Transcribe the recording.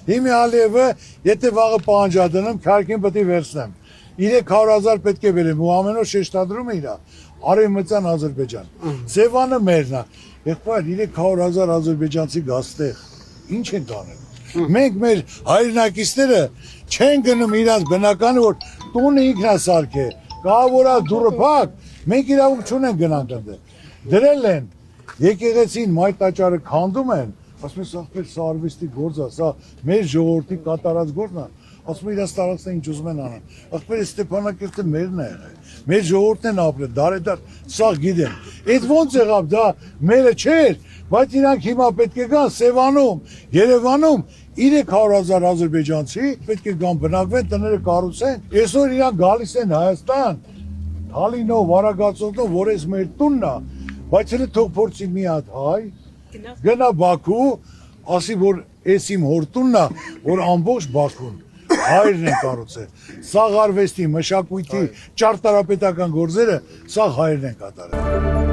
Հիմի Ալիևը, եթե վաղը պահանջադնում, քարքին պետք է վերցնեմ։ 300,000 պետք է վերեմ, ու ամեն օր շեշտադրում է իրա, Արևմտյան Ադրբեջան։ Սևանը մերն է, եղբայր 300,000 ադրբեջանցի գաստեղ, ինչ են տանել։ Մենք մեր հայրենակիցները չեն գնում իրանց բնականը, որ տունը ինքն է սարքե, կահավորած դուռը փակ, մենք իրավունք չունենք գնանք այնտեղ։ Դրել են, եկեղեցին մայր տաճարը քանդում են, ասում են սա արվեստի գործ է, սա մեր ժողովրդի կատարած գործն է, ասում են իրաց տարածքն ինչ ուզում են անեն։ Ախպեր Ստեփանակերտը մերն է եղել, մեր ժողովուրդն են ապրել, դարեդար սա գիտեն։ Այդ ոնց եղավ դա մերը չէր, բայց իրանք հիմա պետք է գան Սևանում, Երևանում 300,000 ադրբեջանցի պետք է գան բնակվեն, տները կառուցեն։ Այսօր իրանք գալիս են Հայաստան, Թալինով, Արագածովով, որ էս մեր տունն է, բայց հենց թող փորձի մի հատ հայ գնա Բաքու, ասի որ էս իմ հոր տունն է, որ ամբողջ Բաքուն հայրն են կառուցել։ Սա արվեստի, մշակույթի, ճարտարապետական գործերը, սա հայրն են կատարել։